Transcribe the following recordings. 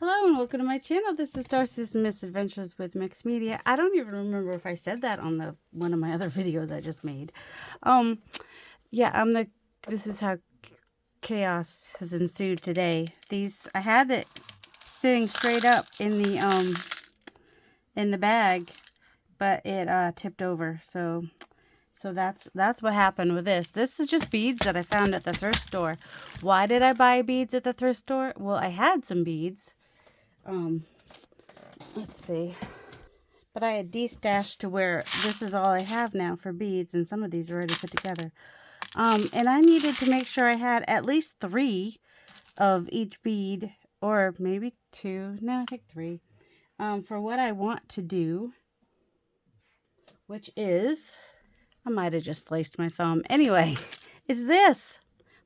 Hello and welcome to my channel. This is Darcy's Misadventures with Mixed Media. I don't even remember if I said that on one of my other videos I just made. This is how chaos has ensued today. I had it sitting straight up in the bag, but it tipped over. So that's what happened with this. This is just beads that I found at the thrift store. Why did I buy beads at the thrift store? Well, I had some beads. Let's see. But I had de-stashed to where this is all I have now for beads, and some of these are already put together. And I needed to make sure I had at least 3 of each bead, or maybe 2. No, I think 3. For what I want to do, which is, I might have just sliced my thumb. Anyway, it's this.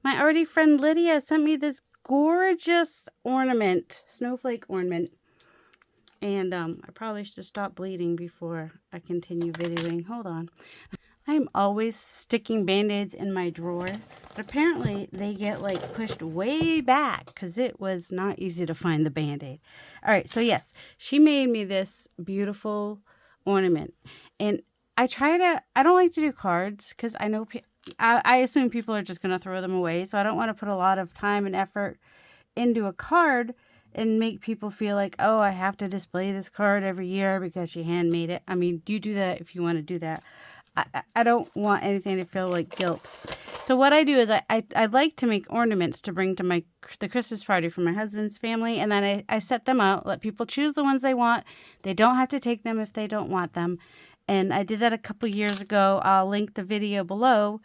My arty friend Lydia sent me this gorgeous ornament, snowflake ornament. And I probably should stop bleeding before I continue videoing. Hold on. I'm always sticking band-aids in my drawer, but apparently they get like pushed way back because it was not easy to find the band-aid. All right, so yes, she made me this beautiful ornament. And I don't like to do cards because I know I assume people are just going to throw them away. So I don't want to put a lot of time and effort into a card and make people feel like, oh, I have to display this card every year because she handmade it. I mean, you do that if you want to do that. I don't want anything to feel like guilt. So what I do is I like to make ornaments to bring to the Christmas party for my husband's family. And then I set them out, let people choose the ones they want. They don't have to take them if they don't want them. And I did that a couple years ago. I'll link the video below.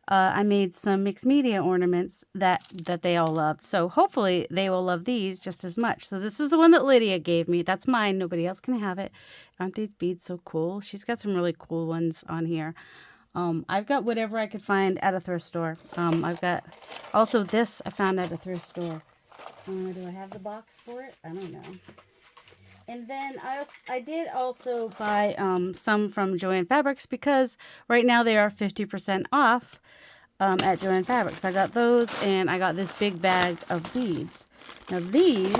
I made some mixed media ornaments that they all loved. So hopefully they will love these just as much. So this is the one that Lydia gave me. That's mine. Nobody else can have it. Aren't these beads so cool? She's got some really cool ones on here. I've got whatever I could find at a thrift store. I've got also this I found at a thrift store. Do I have the box for it? I don't know. And then I did also buy some from Joann Fabrics because right now they are 50% off at Joann Fabrics. I got those, and I got this big bag of beads. Now these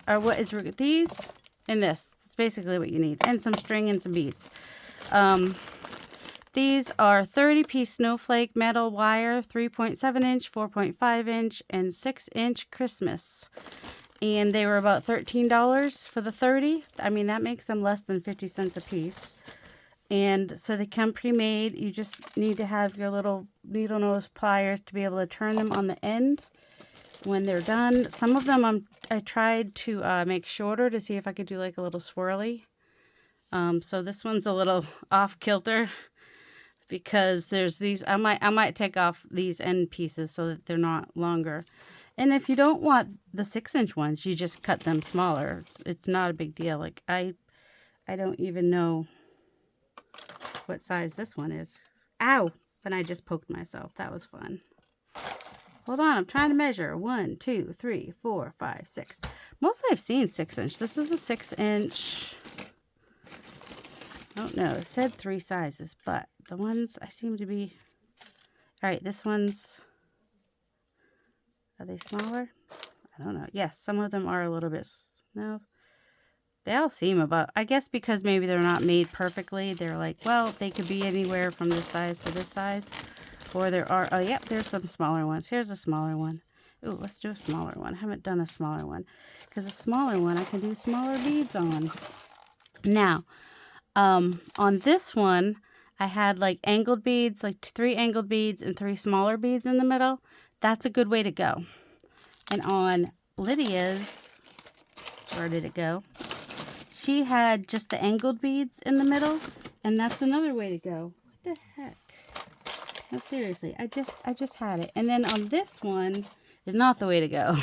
are these and this. It's basically what you need, and some string and some beads. These are 30-piece snowflake metal wire, 3.7 inch, 4.5 inch, and 6-inch Christmas. And they were about $13 for the 30. I mean, that makes them less than 50 cents a piece. And so they come pre-made. You just need to have your little needle nose pliers to be able to turn them on the end when they're done. Some of them I tried to make shorter to see if I could do like a little swirly. So this one's a little off kilter because there's these. I might take off these end pieces so that they're not longer. And if you don't want the 6-inch ones, you just cut them smaller. It's not a big deal. Like I don't even know what size this one is. Ow! And I just poked myself. That was fun. Hold on, I'm trying to measure. 1, 2, 3, 4, 5, 6. Mostly I've seen 6-inch. This is a 6-inch. I don't know. It said 3 sizes, but the ones I seem to be. All right, this one's. Are they smaller? I don't know. Yes, some of them are a little bit. No, they all seem about. I guess because maybe they're not made perfectly. They're like, well, they could be anywhere from this size to this size. Or there are. Oh, yep, there's some smaller ones. Here's a smaller one. Ooh, let's do a smaller one. I haven't done a smaller one because a smaller one I can do smaller beads on. Now, on this one, I had like angled beads, like 3 angled beads and 3 smaller beads in the middle. That's a good way to go. And on Lydia's, where did it go? She had just the angled beads in the middle, and that's another way to go. What the heck? No, seriously, I just had it. And then on this one is not the way to go.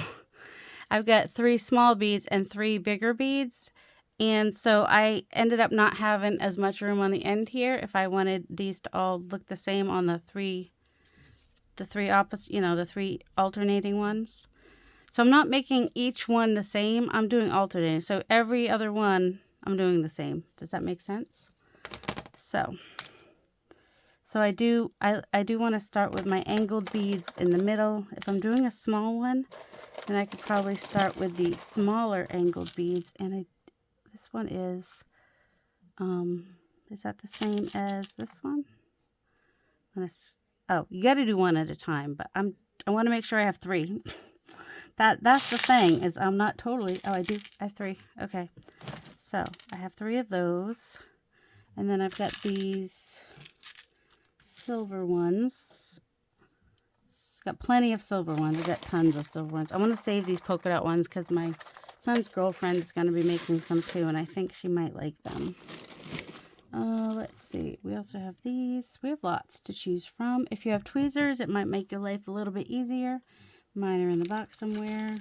I've got 3 small beads and 3 bigger beads. And so I ended up not having as much room on the end here if I wanted these to all look the same on the 3 opposite, the 3 alternating ones. So I'm not making each one the same. I'm doing alternating. So every other one, I'm doing the same. Does that make sense? So I do want to start with my angled beads in the middle. If I'm doing a small one, And I could probably start with the smaller angled beads. And this one is that the same as this one? Oh, you got to do one at a time, but I want to make sure I have 3. That's the thing, is I'm not totally, I have 3. Okay. So I have 3 of those. And then I've got these silver ones. It's got plenty of silver ones. I've got tons of silver ones. I want to save these polka dot ones because my son's girlfriend is going to be making some too, and I think she might like them. Let's see. We also have these. We have lots to choose from. If you have tweezers, it might make your life a little bit easier. Mine are in the box somewhere.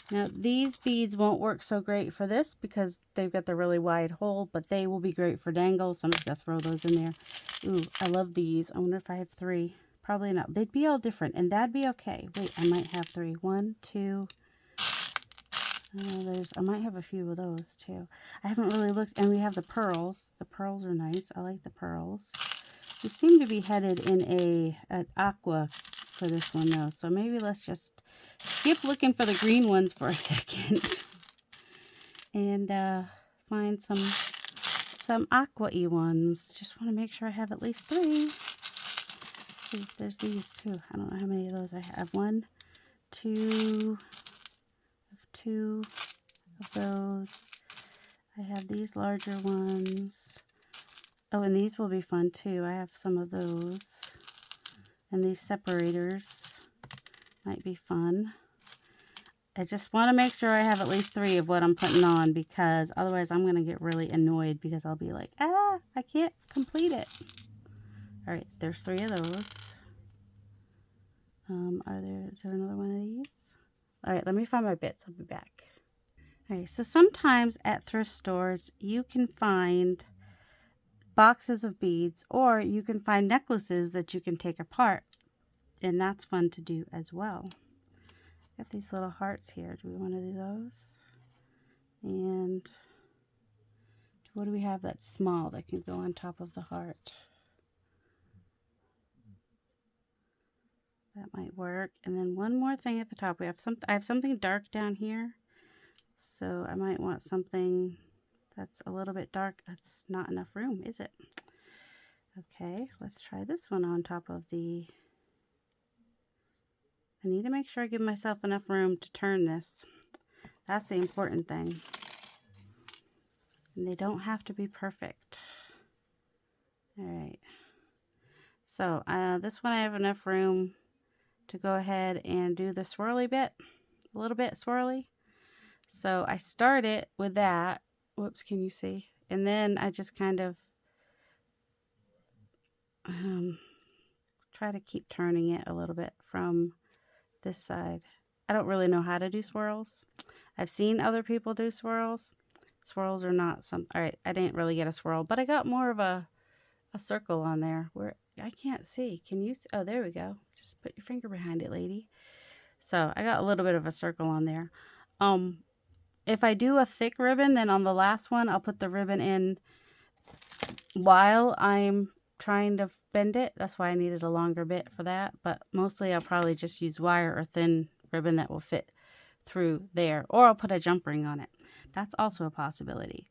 Now, these beads won't work so great for this because they've got the really wide hole, but they will be great for dangles, so I'm just going to throw those in there. Ooh, I love these. I wonder if I have 3. Probably not. They'd be all different, and that'd be okay. Wait, I might have 3. 1, 2... I might have a few of those too. I haven't really looked, and we have the pearls. The pearls are nice. I like the pearls. We seem to be headed in an aqua for this one though, so maybe let's just skip looking for the green ones for a second and find some aqua-y ones. Just want to make sure I have at least 3. See, there's these too. I don't know how many of those I have. 1, 2. 2 of those. I have these larger ones. Oh, and these will be fun too. I have some of those. And these separators might be fun. I just want to make sure I have at least 3 of what I'm putting on, because otherwise I'm going to get really annoyed because I'll be like, I can't complete it. All right, there's 3 of those. Is there another one of these? All right, let me find my bits. I'll be back. All right, so sometimes at thrift stores, you can find boxes of beads, or you can find necklaces that you can take apart. And that's fun to do as well. Got these little hearts here. Do we want to do those? And what do we have that's small that can go on top of the heart? That might work. And then one more thing at the top. I have something dark down here. So I might want something that's a little bit dark. That's not enough room, is it? Okay, let's try this one on top of the... I need to make sure I give myself enough room to turn this. That's the important thing. And they don't have to be perfect. All right. So this one I have enough room to go ahead and do the swirly bit. A little bit swirly. So I start it with that. Whoops, can you see? And then I just kind of try to keep turning it a little bit from this side. I don't really know how to do swirls. I've seen other people do swirls. Swirls are not some... All right, I didn't really get a swirl, but I got more of a circle on there where I can't see. Can you see? Oh, there we go. Just put your finger behind it, lady. So I got a little bit of a circle on there. If I do a thick ribbon, then on the last one, I'll put the ribbon in while I'm trying to bend it. That's why I needed a longer bit for that. But mostly I'll probably just use wire or thin ribbon that will fit through there. Or I'll put a jump ring on it. That's also a possibility.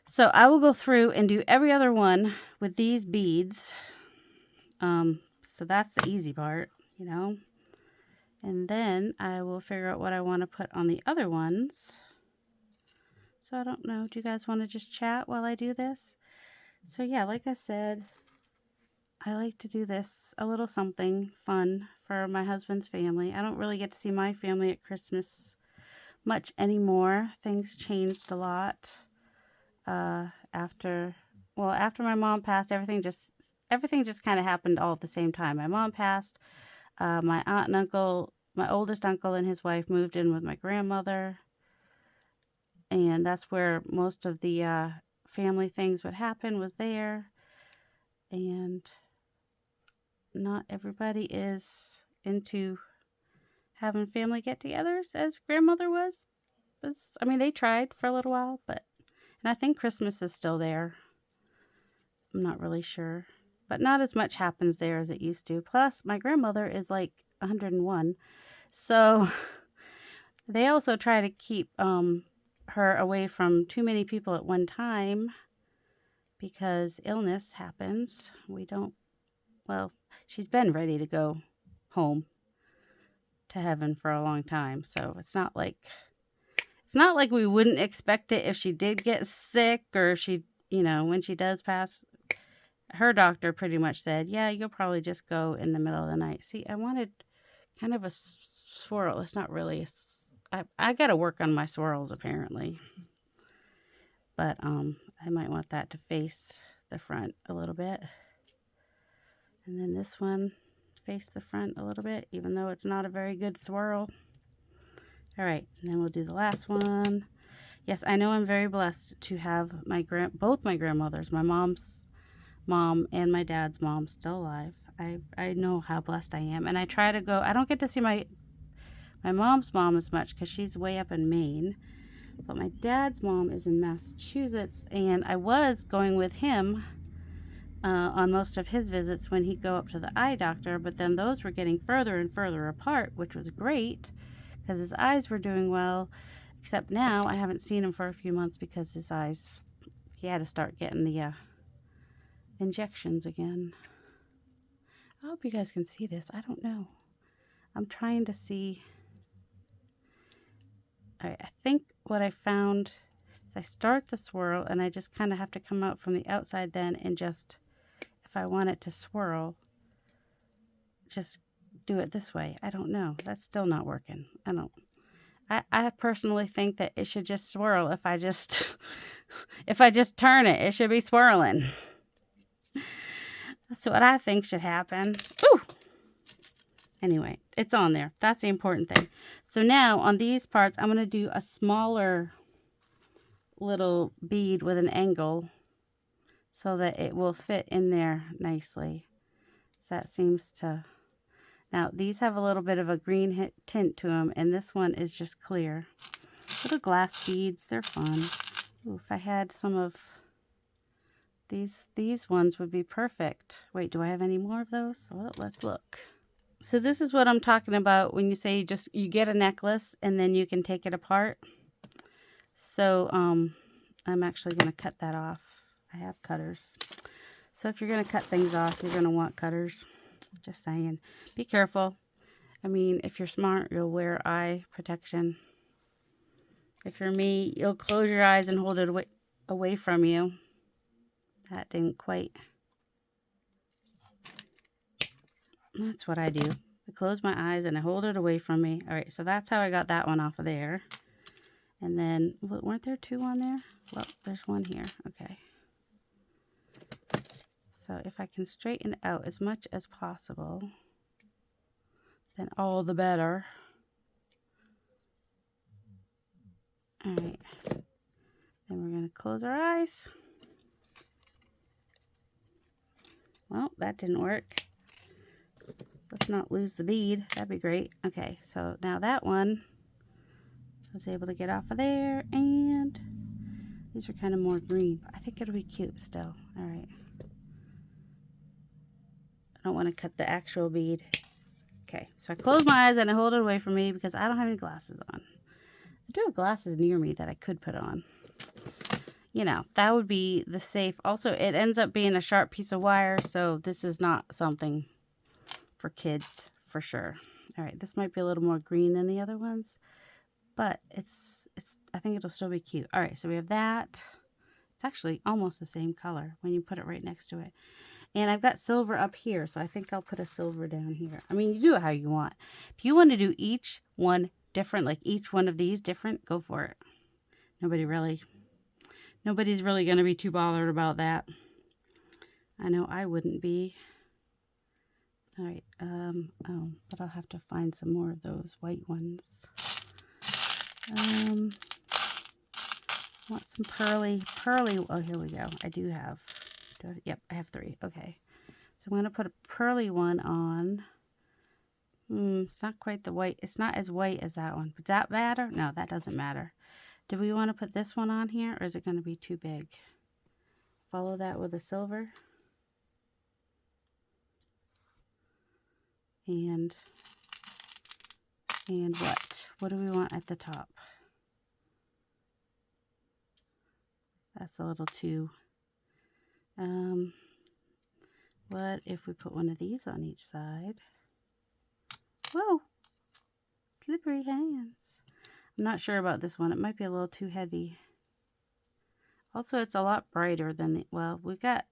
So I will go through and do every other one with these beads. So that's the easy part, you know. And then I will figure out what I want to put on the other ones. So I don't know. Do you guys want to just chat while I do this? So yeah, like I said, I like to do this, a little something fun for my husband's family. I don't really get to see my family at Christmas much anymore. Things changed a lot after my mom passed. Everything just kind of happened all at the same time. My mom passed. My aunt and uncle, my oldest uncle and his wife moved in with my grandmother. And that's where most of the family things would happen, was there. And not everybody is into having family get-togethers as grandmother was. I mean, they tried for a little while, and I think Christmas is still there. I'm not really sure. But not as much happens there as it used to. Plus, my grandmother is like 101. So they also try to keep her away from too many people at one time because illness happens. We don't, well, she's been ready to go home to heaven for a long time. So it's not like we wouldn't expect it if she did get sick or if she, when she does pass. Her doctor pretty much said, yeah, you'll probably just go in the middle of the night. See, I wanted kind of a swirl. It's not really I got to work on my swirls apparently. But I might want that to face the front a little bit. And then this one face the front a little bit, even though it's not a very good swirl. All right, and then we'll do the last one. Yes, I know I'm very blessed to have both my grandmothers, my mom's mom and my dad's mom, still alive. I know how blessed I am, and I try to go. I don't get to see my mom's mom as much because she's way up in Maine, but my dad's mom is in Massachusetts, and I was going with him on most of his visits when he'd go up to the eye doctor, but then those were getting further and further apart, which was great because his eyes were doing well, except now I haven't seen him for a few months because his eyes, he had to start getting the injections again. I hope you guys can see this. I don't know. I'm trying to see. All right, I think what I found is I start the swirl and I just kind of have to come out from the outside then and just, if I want it to swirl, just do it this way. I don't know. That's still not working. I personally think that it should just swirl if I just if I just turn it, it should be swirling. That's what I think should happen. Ooh! Anyway, it's on there. That's the important thing. So now on these parts, I'm going to do a smaller little bead with an angle so that it will fit in there nicely. So that seems to... Now, these have a little bit of a green tint to them, and this one is just clear. Little glass beads, they're fun. Ooh, if I had some of these ones would be perfect. Wait, do I have any more of those? Well, let's look. So this is what I'm talking about when you say you get a necklace and then you can take it apart. So I'm actually going to cut that off. I have cutters. So if you're going to cut things off, you're going to want cutters. Just saying. Be careful. I mean, if you're smart, you'll wear eye protection. If you're me, you'll close your eyes and hold it away from you. That didn't quite. That's what I do. I close my eyes and I hold it away from me. All right, so that's how I got that one off of there. And then, weren't there two on there? Well, there's one here. Okay. So if I can straighten it out as much as possible, then all the better. All right. Then we're going to close our eyes. Well, that didn't work. Let's not lose the bead. That'd be great. Okay, so now that one I was able to get off of there, and these are kind of more green, but I think it'll be cute still. All right. I don't want to cut the actual bead. Okay, so I close my eyes and I hold it away from me because I don't have any glasses on. I do have glasses near me that I could put on. You know, that would be the safe. Also, it ends up being a sharp piece of wire, so this is not something for kids for sure. All right, this might be a little more green than the other ones, but I think it'll still be cute. All right, so we have that. It's actually almost the same color when you put it right next to it. And I've got silver up here, so I think I'll put a silver down here. I mean, you do it how you want. If you want to do each one different, like each one of these different, go for it. Nobody's really going to be too bothered about that. I know I wouldn't be. All right, oh, but I'll have to find some more of those white ones. Want some pearly, oh, here we go. I do have, yep, I have 3. Okay, so I'm going to put a pearly one on. It's not quite the white. It's not as white as that one. Does that matter? No, that doesn't matter. Do we want to put this one on here, or is it going to be too big? Follow that with a silver. And And what do we want at the top? That's a little too. What if we put one of these on each side? Whoa, slippery hands. I'm not sure about this one. It might be a little too heavy. Also, it's a lot brighter than the, well, we got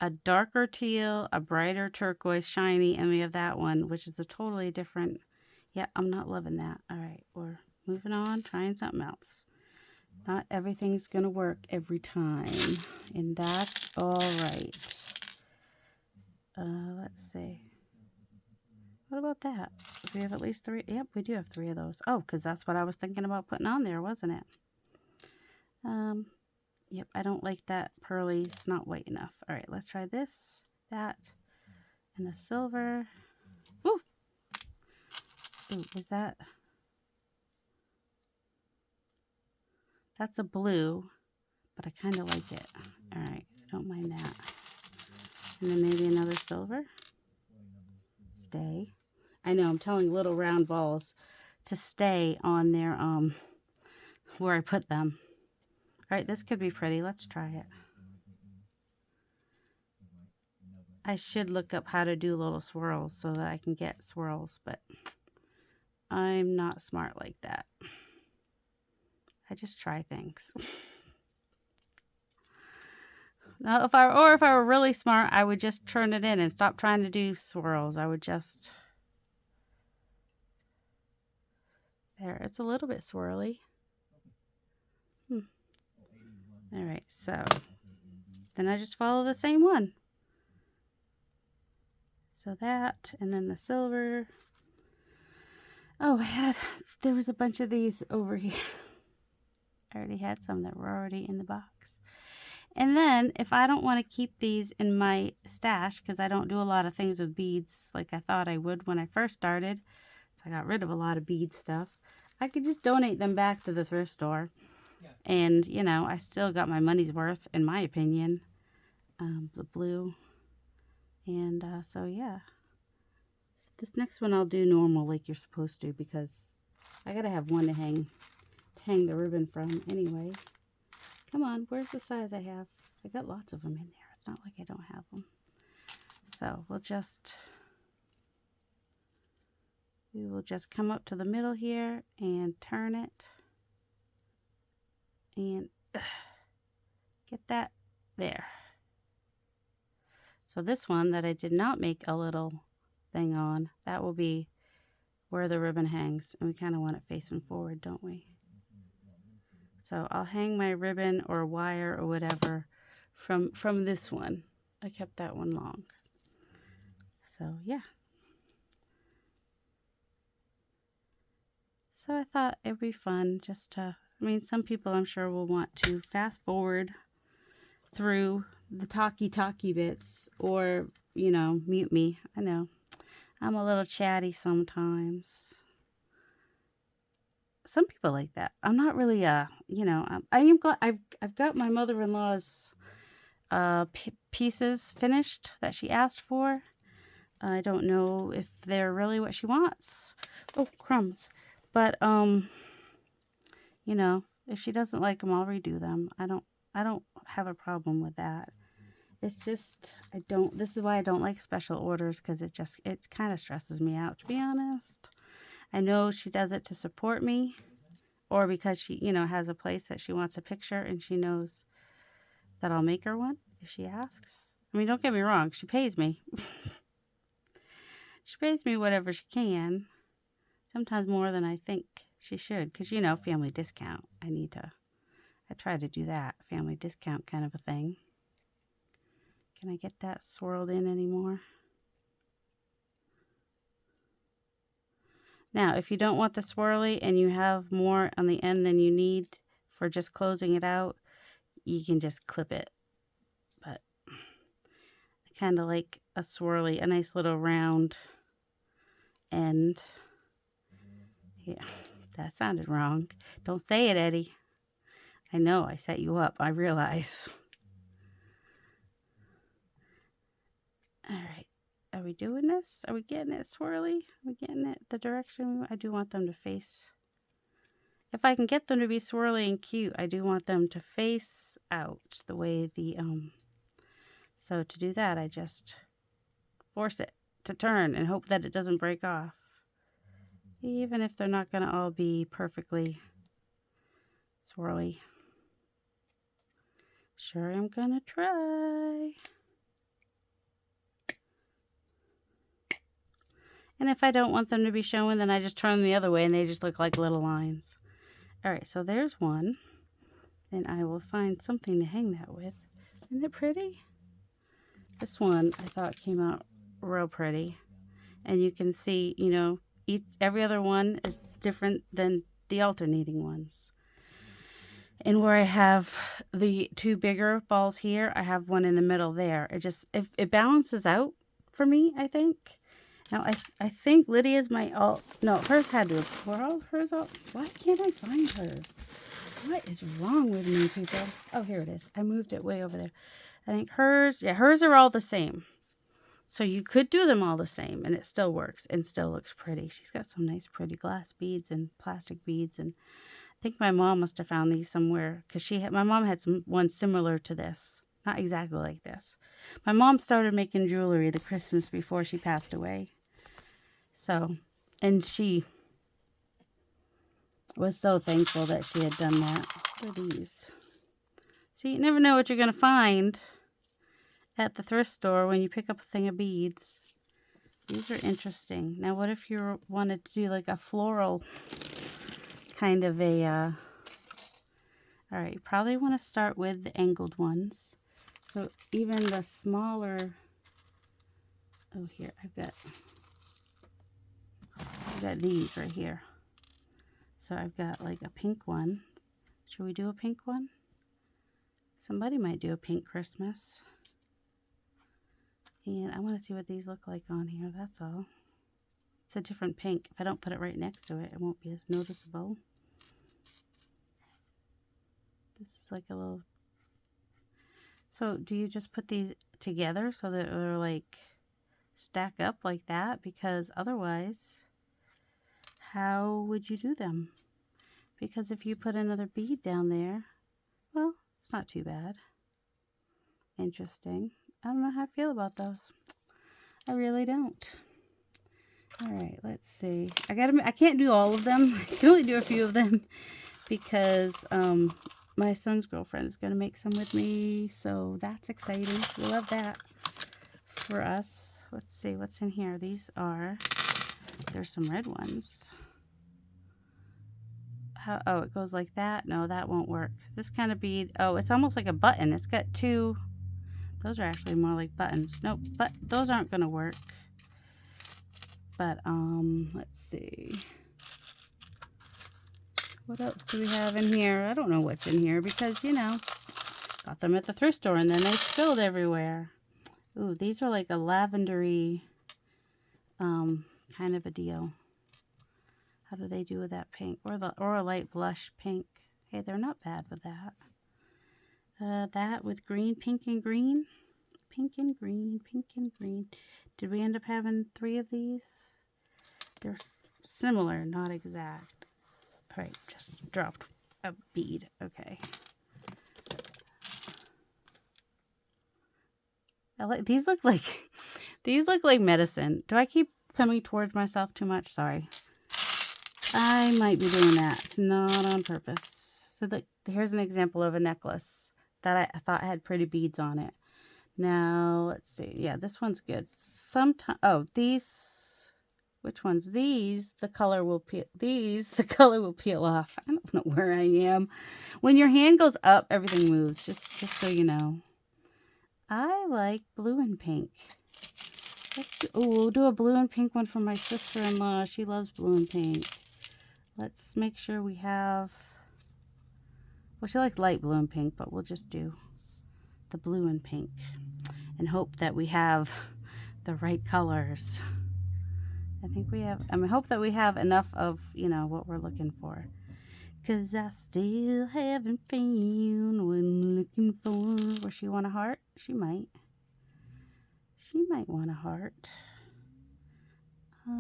a darker teal, a brighter turquoise, shiny, and we have that one, which is a totally different. Yeah, I'm not loving that. All right, we're moving on, trying something else. Not everything's going to work every time, and that's all right. Let's see. What about that? Do we have at least 3? Yep, we do have 3 of those. Oh, because that's what I was thinking about putting on there, wasn't it? Yep, I don't like that pearly. It's not white enough. All right, let's try this, that, and a silver. Ooh! Ooh, is that? That's a blue, but I kind of like it. All right, I don't mind that. And then maybe another silver. Stay. I know, I'm telling little round balls to stay on their, where I put them. All right, this could be pretty. Let's try it. I should look up how to do little swirls so that I can get swirls, but I'm not smart like that. I just try things. Now, if I were really smart, I would just turn it in and stop trying to do swirls. I would just... There, it's a little bit swirly. All right, so then I just follow the same one. So that, and then the silver. Oh, there was a bunch of these over here. I already had some that were already in the box. And then if I don't want to keep these in my stash, because I don't do a lot of things with beads like I thought I would when I first started, so I got rid of a lot of bead stuff, I could just donate them back to the thrift store. And, you know, I still got my money's worth, in my opinion. The blue. And so, yeah. This next one I'll do normal like you're supposed to, because I got to have one to hang the ribbon from anyway. Come on, where's the size I have? I got lots of them in there. It's not like I don't have them. So we will just come up to the middle here and turn it. And get that there. So this one that I did not make a little thing on, that will be where the ribbon hangs. And we kind of want it facing forward, don't we? So I'll hang my ribbon or wire or whatever from this one. I kept that one long. So yeah. So I thought it'd be fun just to, I mean, some people I'm sure will want to fast forward through the talky bits or, you know, mute me. I know. I'm a little chatty sometimes. Some people like that. I'm not really you know, I am glad I've got my mother-in-law's pieces finished that she asked for. I don't know if they're really what she wants. Oh, crumbs. But you know, if she doesn't like them, I'll redo them. I don't have a problem with that. It's just this is why I don't like special orders, because it kind of stresses me out, to be honest. I know she does it to support me, or because she, you know, has a place that she wants a picture and she knows that I'll make her one if she asks. I mean, don't get me wrong, she pays me. She pays me whatever she can, sometimes more than I think she should, because, you know, family discount. I try to do that, family discount kind of a thing. Can I get that swirled in anymore? Now, if you don't want the swirly and you have more on the end than you need for just closing it out, you can just clip it. But I kind of like a swirly, a nice little round end. Yeah, that sounded wrong. Don't say it, Eddie. I know, I set you up. I realize. All right. Are we doing this? Are we getting it swirly? Are we getting it the direction? I do want them to face. If I can get them to be swirly and cute, I do want them to face out the way the, so to do that, I just force it to turn and hope that it doesn't break off. Even if they're not going to all be perfectly swirly. Sure, I'm going to try. And if I don't want them to be showing, then I just turn them the other way and they just look like little lines. All right, so there's one. And I will find something to hang that with. Isn't it pretty? This one I thought came out real pretty. And you can see, you know, every other one is different than the alternating ones. And where I have the two bigger balls here, I have one in the middle there. It balances out for me, I think. Now, I think Lydia's my alt. No, hers had to. Were all hers alt? Why can't I find hers? What is wrong with me, people? Oh, here it is. I moved it way over there. I think hers, yeah, hers are all the same. So you could do them all the same, and it still works and still looks pretty. She's got some nice pretty glass beads and plastic beads, and I think my mom must have found these somewhere because my mom had some ones similar to this. Not exactly like this. My mom started making jewelry the Christmas before she passed away. So, and she was so thankful that she had done that. What are these? See, you never know what you're going to find at the thrift store when you pick up a thing of beads. These are interesting. Now, what if you wanted to do like a floral kind of a, all right, you probably want to start with the angled ones. So even the smaller, oh, here, I've got these right here. So I've got like a pink one. Should we do a pink one? Somebody might do a pink Christmas. And I want to see what these look like on here, that's all. It's a different pink. If I don't put it right next to it, it won't be as noticeable. This is like a little... So do you just put these together so that they're like stack up like that? Because otherwise, how would you do them? Because if you put another bead down there, well, it's not too bad. Interesting. I don't know how I feel about those. I really don't. All right, let's see. I can't do all of them. I can only do a few of them because my son's girlfriend is going to make some with me. So that's exciting. We love that for us. Let's see what's in here. There's some red ones. Oh, it goes like that? No, that won't work. This kind of bead, oh, it's almost like a button. It's got two, those are actually more like buttons. Nope, but those aren't going to work. But, let's see. What else do we have in here? I don't know what's in here because, you know, got them at the thrift store and then they spilled everywhere. Ooh, these are like a lavendery, kind of a deal. How do they do with that pink? Or a light blush pink. Hey, they're not bad with that. That with green, pink and green. Pink and green, pink and green. Did we end up having 3 of these? They're similar, not exact. All right, just dropped a bead. Okay. These look like medicine. Do I keep coming towards myself too much? Sorry. I might be doing that. It's not on purpose. So here's an example of a necklace that I thought had pretty beads on it. Now, let's see. Yeah, this one's good. These, which ones? These, the color will peel. These, the color will peel off. I don't know where I am. When your hand goes up, everything moves, just so you know. I like blue and pink. We'll do a blue and pink one for my sister-in-law. She loves blue and pink. Let's make sure we have, well, she likes light blue and pink, but we'll just do the blue and pink and hope that we have the right colors. I hope that we have enough of, you know, what we're looking for. 'Cause I still haven't found what I'm looking for. Will she want a heart? She might. She might want a heart. I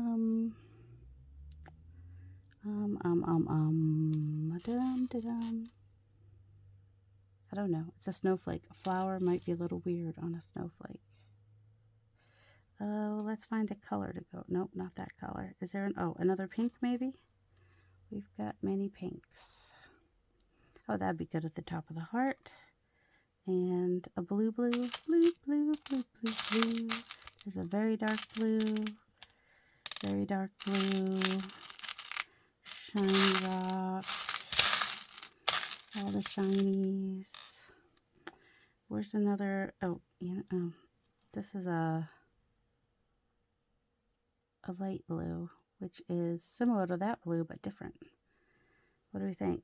don't know. It's a snowflake. A flower might be a little weird on a snowflake. Oh, let's find a color to go. Nope, not that color. Is there another pink maybe? We've got many pinks. Oh, that'd be good at the top of the heart. And a blue. There's a very dark blue. Shiny rock. All the shinies. Where's another? Oh, this is a light blue, which is similar to that blue but different. What do we think?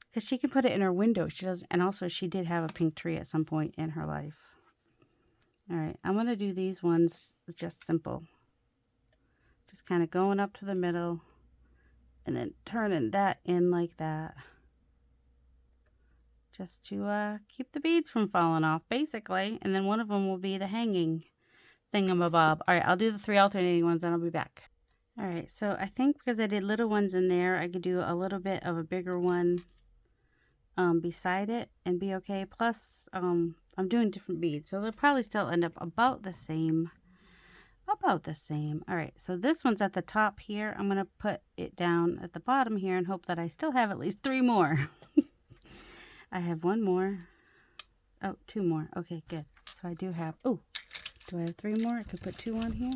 Because she can put it in her window. She does, and also she did have a pink tree at some point in her life. All right, I'm gonna do these ones just simple. Just kind of going up to the middle and then turning that in like that. Just to keep the beads from falling off, basically. And then one of them will be the hanging thingamabob. All right, I'll do the 3 alternating ones and I'll be back. All right, so I think because I did little ones in there, I could do a little bit of a bigger one beside it and be okay. Plus, I'm doing different beads, so they'll probably still end up about the same. All right, so this one's at the top here. I'm gonna put it down at the bottom here and hope that I still have at least 3 more. I have 1 more. Oh, 2 more. Okay, good. So I do have, oh, do I have 3 more? I could put 2 on here.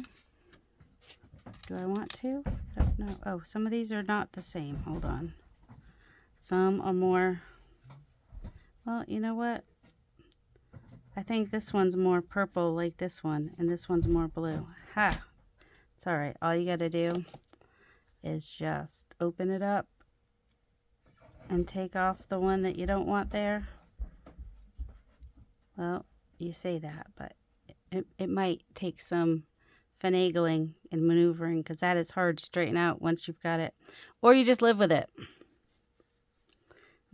Do I want to? I don't know. Oh, some of these are not the same. Hold on. Some are more, well, you know what? I think this one's more purple like this one, and this one's more blue. Ha! It's all right. All you got to do is just open it up and take off the one that you don't want there. Well, you say that, but it might take some finagling and maneuvering, because that is hard to straighten out once you've got it. Or you just live with it.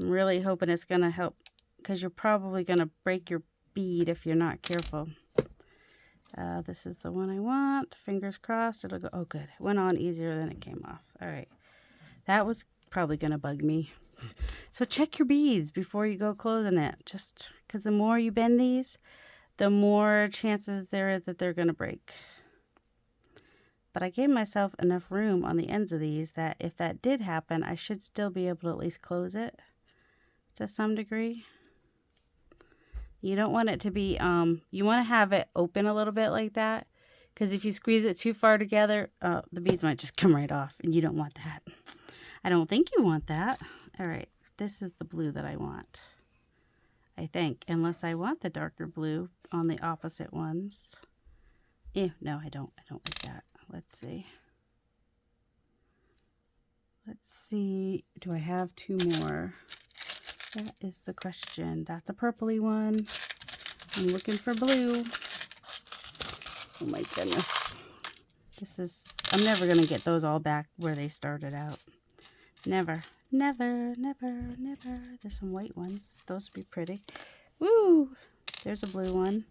I'm really hoping it's going to help, because you're probably going to break your bead if you're not careful. This is the one I want. Fingers crossed it'll go. Oh, good. It went on easier than it came off. All right. That was probably going to bug me. So check your beads before you go closing it. Just because the more you bend these, the more chances there is that they're going to break. But I gave myself enough room on the ends of these that if that did happen, I should still be able to at least close it to some degree. You don't want it to be, you want to have it open a little bit like that, because if you squeeze it too far together, the beads might just come right off, and you don't want that. I don't think you want that. All right, this is the blue that I want, I think, unless I want the darker blue on the opposite ones. No, I don't like that. Let's see. Do I have 2 more? That is the question. That's a purpley one. I'm looking for blue. Oh my goodness. I'm never going to get those all back where they started out. Never. There's some white ones. Those would be pretty. Woo! There's a blue one.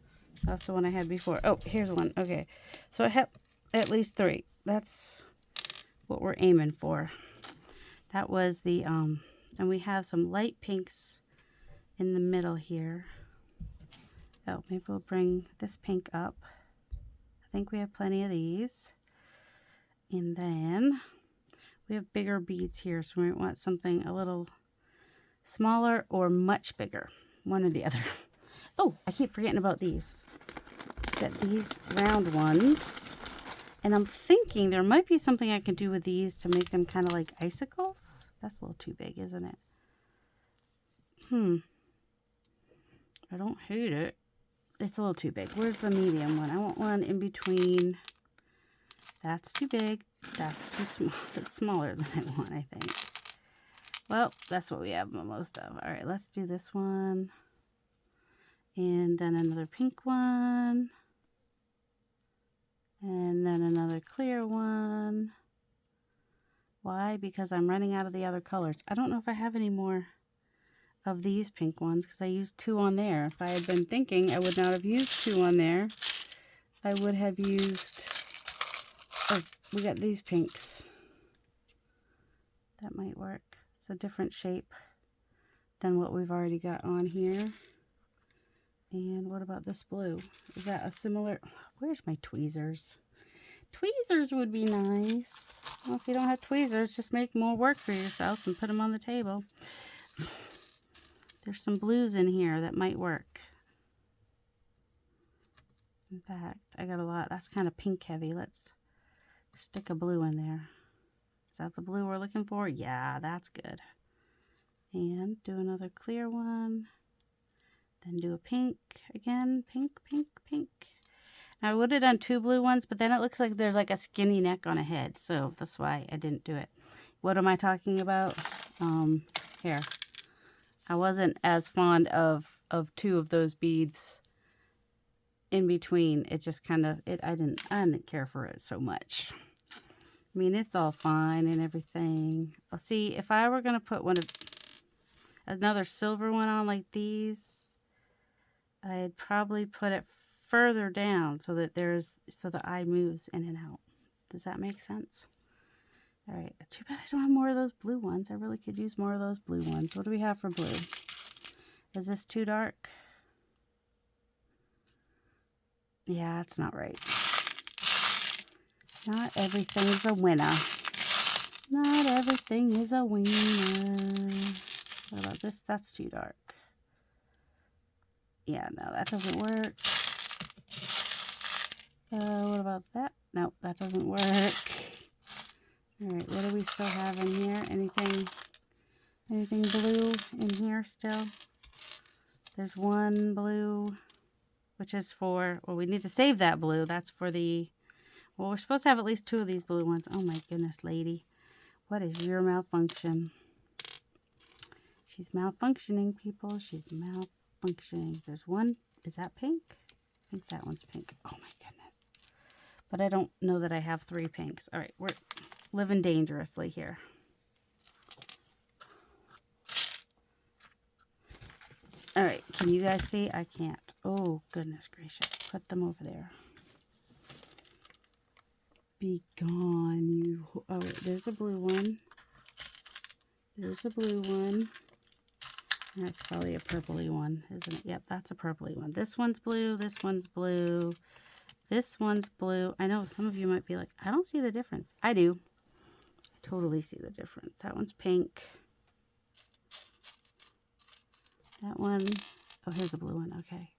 That's the one I had before. Oh, here's one. Okay. So I have at least 3. That's what we're aiming for. That was the, and we have some light pinks in the middle here. Oh, maybe we'll bring this pink up. I think we have plenty of these. And then we have bigger beads here, so we want something a little smaller or much bigger. One or the other. Oh, I keep forgetting about these. Got these round ones. And I'm thinking there might be something I can do with these to make them kind of like icicles. That's a little too big, isn't it? I don't hate it. It's a little too big. Where's the medium one? I want one in between. That's too big. That's too small. It's smaller than I want, I think. Well, that's what we have most of. All right, let's do this one. And then another pink one. And then another clear one. Why? Because I'm running out of the other colors. I don't know if I have any more of these pink ones because I used 2 on there. If I had been thinking I would not have used 2 on there, I would have used oh, we got these pinks. That might work. It's a different shape than what we've already got on here. And what about this blue? Is that a similar... Where's my tweezers? Tweezers would be nice. Well, if you don't have tweezers, just make more work for yourself and put them on the table. There's some blues in here that might work. In fact, I got a lot. That's kind of pink heavy. Let's stick a blue in there. Is that the blue we're looking for? Yeah, that's good. And do another clear one. Then do a pink again. Pink, pink, pink. Now, I would have done 2 blue ones, but then it looks like there's like a skinny neck on a head. So that's why I didn't do it. What am I talking about? Here. I wasn't as fond of 2 of those beads in between. It just kind of, I didn't care for it so much. I mean, it's all fine and everything. Well, see, if I were going to put another silver one on like these, I'd probably put it further down so that so the eye moves in and out. Does that make sense? All right, too bad I don't have more of those blue ones. I really could use more of those blue ones. What do we have for blue? Is this too dark? Yeah, it's not right. Not everything's a winner. Not everything is a winner. What about this? That's too dark. Yeah, no, that doesn't work. What about that? Nope, that doesn't work. Alright, what do we still have in here? Anything blue in here still? There's one blue, which is for, well, we need to save that blue. That's for the, well, we're supposed to have at least 2 of these blue ones. Oh my goodness, lady. What is your malfunction? She's malfunctioning, people. She's malfunctioning. There's one. Is that pink? I think that one's pink. Oh my goodness. But I don't know that I have 3 pinks. All right, we're living dangerously here. All right, can you guys see? I can't. Oh, goodness gracious. Put them over there. Be gone, you. Oh, there's a blue one. There's a blue one. That's probably a purpley one, isn't it? Yep, that's a purpley one. This one's blue. This one's blue. This one's blue. I know some of you might be like, I don't see the difference. I do. I totally see the difference. That one's pink. That one. Oh, here's a blue one. Okay.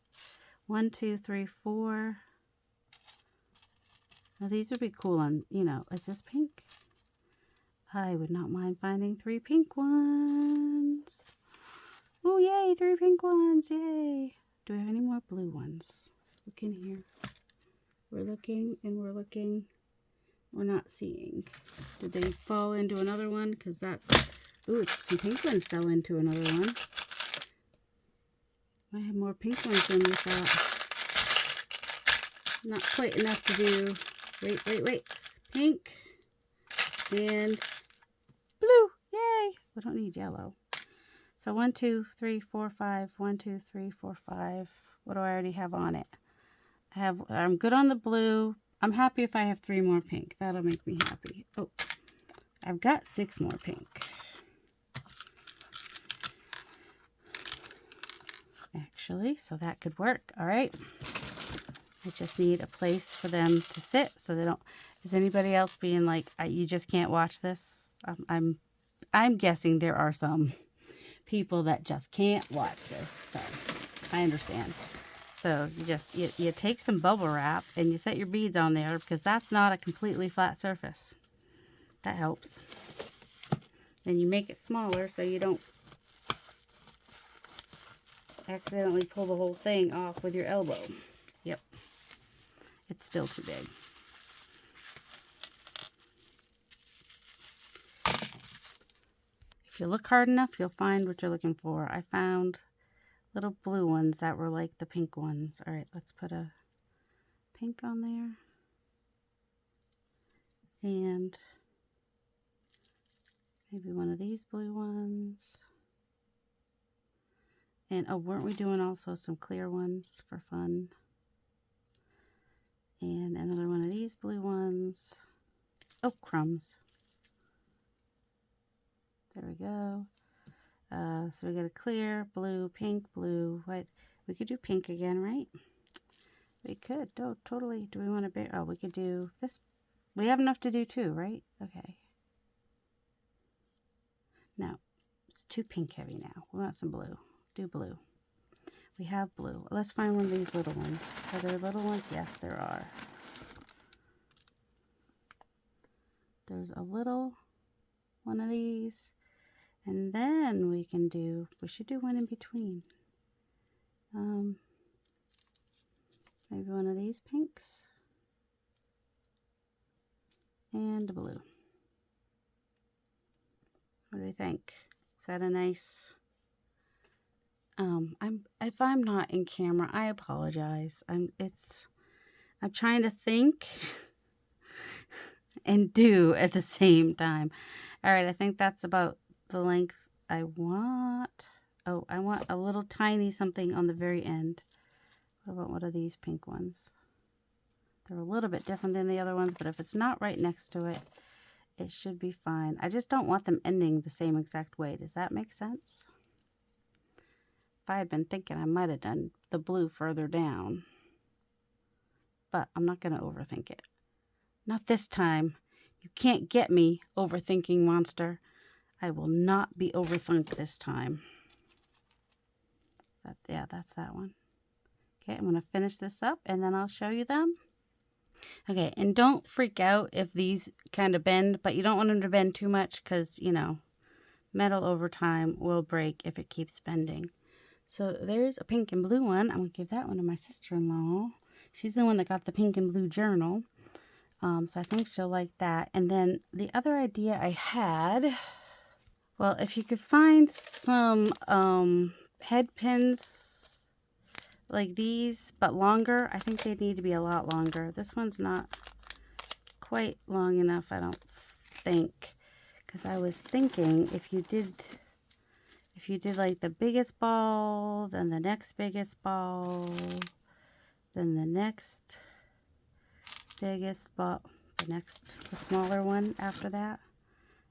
1, 2, 3, 4. Now, these would be cool on, you know, is this pink? I would not mind finding 3 pink ones. Oh, yay, 3 pink ones, yay. Do we have any more blue ones? Look in here. We're looking and we're looking. We're not seeing. Did they fall into another one? Because that's, ooh, some pink ones fell into another one. I have more pink ones than we thought. Not quite enough to do. Wait, wait, wait. Pink and blue. Yay. We don't need yellow. So 1, 2, 3, 4, 5. 1, 2, 3, 4, 5. What do I already have on it? I'm good on the blue. I'm happy if I have 3 more pink. That'll make me happy. Oh, I've got 6 more pink. Actually, so that could work. All right. I just need a place for them to sit so they don't. Is anybody else being like, you just can't watch this? I'm guessing there are some people that just can't watch this. So I understand. So you take some bubble wrap and you set your beads on there because that's not a completely flat surface. That helps. Then you make it smaller so you don't accidentally pull the whole thing off with your elbow. Yep. It's still too big. If you look hard enough, you'll find what you're looking for. I found little blue ones that were like the pink ones. All right, let's put a pink on there. And maybe one of these blue ones. And oh, weren't we doing also some clear ones for fun? And another one of these blue ones. Oh, crumbs. There we go. So we got a clear, blue, pink, blue, white. We could do pink again, right? We could. Oh, totally. Do we want to be? Oh, we could do this. We have enough to do two, right? Okay. No, it's too pink heavy now. We want some blue. Do blue. We have blue. Let's find one of these little ones. Are there little ones? Yes, there are. There's a little one of these. And then we should do one in between. Maybe one of these pinks. And blue. What do you think? Is that a nice... if I'm not in camera, I apologize. I'm trying to think and do at the same time. All right, I think that's about the length I want. Oh, I want a little tiny something on the very end. What about one of these pink ones? They're a little bit different than the other ones, but if it's not right next to it, it should be fine. I just don't want them ending the same exact way. Does that make sense? If I had been thinking, I might have done the blue further down. But I'm not going to overthink it. Not this time. You can't get me, overthinking monster. I will not be overthink this time. Yeah, that's that one. Okay, I'm going to finish this up and then I'll show you them. Okay, and don't freak out if these kind of bend, but you don't want them to bend too much because, you know, metal over time will break if it keeps bending. So there's a pink and blue one. I'm going to give that one to my sister-in-law. She's the one that got the pink and blue journal. So I think she'll like that. And then the other idea I had, well, if you could find some head pins like these, but longer. I think they need to be a lot longer. This one's not quite long enough, I don't think. Because I was thinking if you did like the biggest ball, then the next biggest ball, then the next biggest ball, the smaller one after that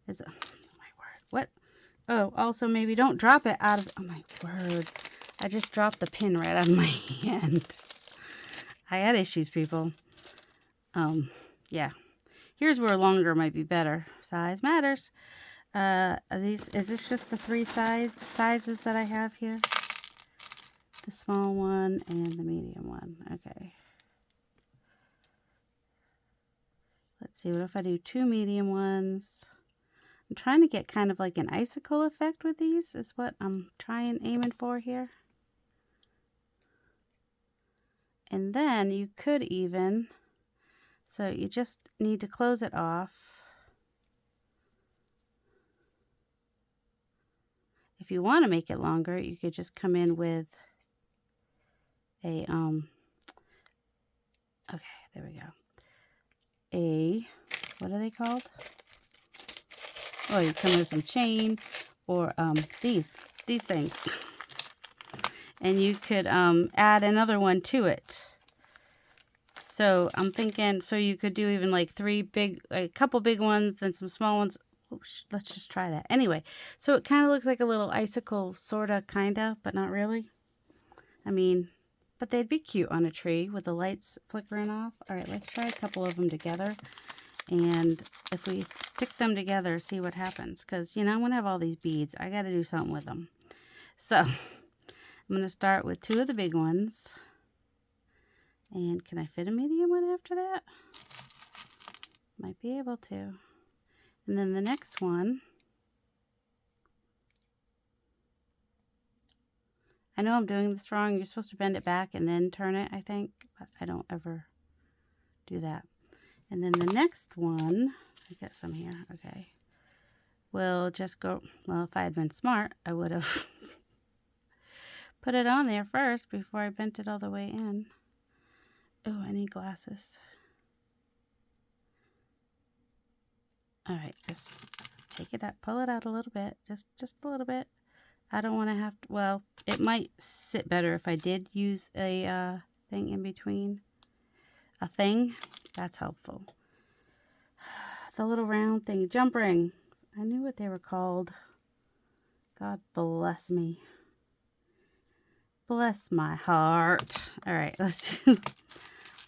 is, oh my word, what? Oh, also maybe don't drop it out of, oh my word, I just dropped the pin right out of my hand. I had issues, people. Yeah, here's where longer might be better. Size matters. Is this just the three sizes that I have here? The small one and the medium one. Okay. Let's see, what if I do two medium ones? I'm trying to get kind of like an icicle effect with these, is what I'm aiming for here. And then you could even, so you just need to close it off. If you want to make it longer, you could just come in with a, okay, there we go. What are they called? Oh, you come with some chain or these things. And you could add another one to it. So I'm thinking, so you could do even like a couple big ones, then some small ones. Oh, let's just try that. Anyway, so it kind of looks like a little icicle, sort of, kind of, but not really. I mean, but they'd be cute on a tree with the lights flickering off. All right, let's try a couple of them together. And if we stick them together, see what happens. Because, you know, I'm going to have all these beads. I got to do something with them. So I'm going to start with two of the big ones. And can I fit a medium one after that? Might be able to. And then the next one, I know I'm doing this wrong. You're supposed to bend it back and then turn it, I think. But I don't ever do that. And then the next one, I got some here, okay. We'll just go, well, if I had been smart, I would have put it on there first before I bent it all the way in. Oh, I need glasses. All right, just take it out, pull it out a little bit, just a little bit. I don't want to have to, well, it might sit better if I did use a thing in between. A thing, that's helpful. the little round thing. Jump ring. I knew what they were called. God bless me. Bless my heart. All right, let's do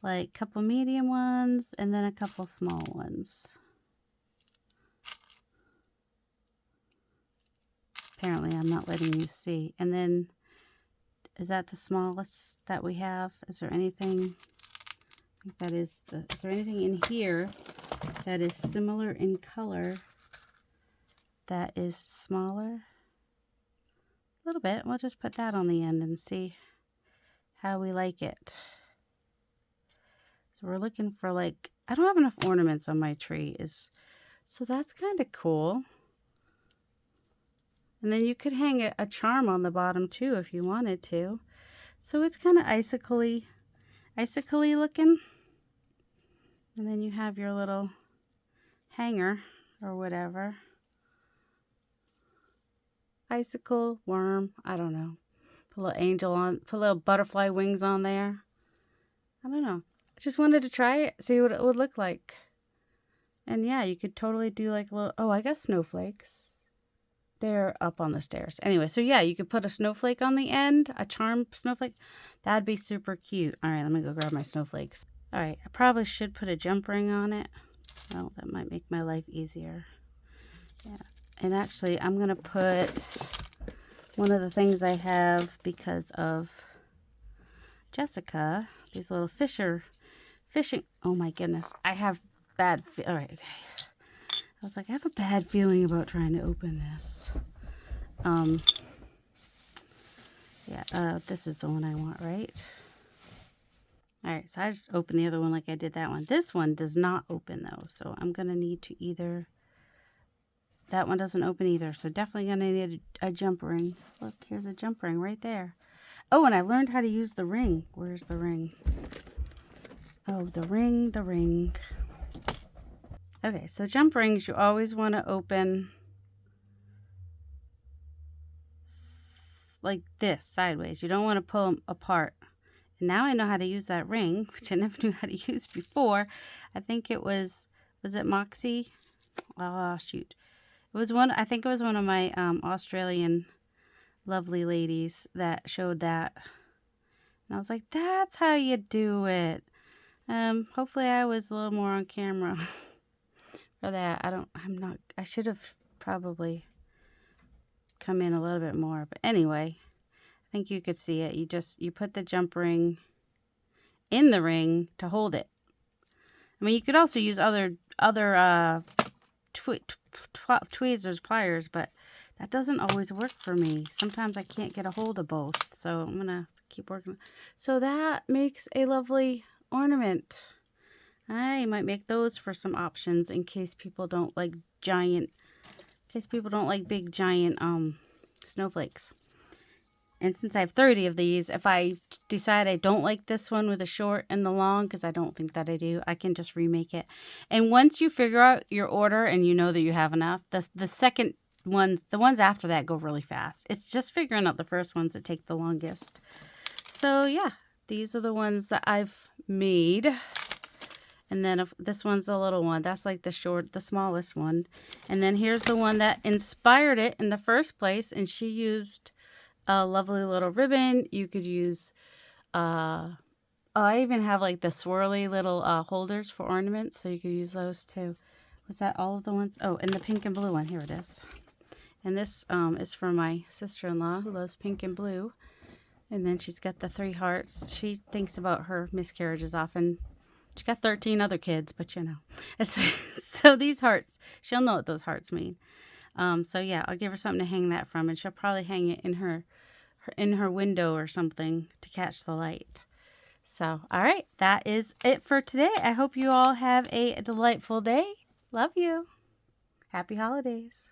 like a couple medium ones and then a couple small ones. Apparently, I'm not letting you see. And then, is that the smallest that we have? Is there anything? I think that is the. Is there anything in here that is similar in color that is smaller? A little bit. We'll just put that on the end and see how we like it. So we're looking for like, I don't have enough ornaments on my tree, so that's kind of cool. And then you could hang a charm on the bottom too if you wanted to. So it's kind of icicle-y looking. And then you have your little hanger or whatever. Icicle, worm, I don't know. Put a little angel on, put little butterfly wings on there. I don't know. I just wanted to try it, see what it would look like. And yeah, you could totally do like a little, oh, I got snowflakes. They're up on the stairs. Anyway, so yeah, you could put a snowflake on the end, a charm snowflake. That'd be super cute. All right, let me go grab my snowflakes. All right, I probably should put a jump ring on it. Well, that might make my life easier. Yeah, and actually, I'm going to put one of the things I have because of Jessica, these little fishing. Oh my goodness, I have bad, all right, okay. I was like, I have a bad feeling about trying to open this. Yeah, this is the one I want, right? All right, so I just opened the other one like I did that one. This one does not open though, so I'm gonna need to either, that one doesn't open either, so definitely gonna need a jump ring. Look, here's a jump ring right there. Oh, and I learned how to use the ring. Where's the ring? Oh, the ring. Okay, so jump rings, you always want to open like this, sideways. You don't want to pull them apart. And now I know how to use that ring, which I never knew how to use before. I think it was it Moxie? Oh, shoot. It was one, I think it was one of my Australian lovely ladies that showed that. And I was like, that's how you do it. Hopefully I was a little more on camera. For that, I should have probably come in a little bit more, but anyway, I think you could see it. You put the jump ring in the ring to hold it. I mean, you could also use other tweezers, pliers, but that doesn't always work for me. Sometimes I can't get a hold of both, so I'm gonna keep working. So that makes a lovely ornament. I might make those for some options in case people don't like big giant snowflakes. And since I have 30 of these, if I decide I don't like this one with the short and the long, because I don't think that I do, I can just remake it. And once you figure out your order and you know that you have enough, the second ones, the ones after that go really fast. It's just figuring out the first ones that take the longest. So yeah, these are the ones that I've made. And then if this one's the little one. That's like the smallest one. And then here's the one that inspired it in the first place. And she used a lovely little ribbon. You could use, I even have like the swirly little holders for ornaments. So you could use those too. Was that all of the ones? Oh, and the pink and blue one. Here it is. And this is for my sister-in-law who loves pink and blue. And then she's got the 3 hearts. She thinks about her miscarriages often. She's got 13 other kids, but you know. So these hearts, she'll know what those hearts mean. So yeah, I'll give her something to hang that from, and she'll probably hang it in her window or something to catch the light. So, all right, that is it for today. I hope you all have a delightful day. Love you. Happy holidays.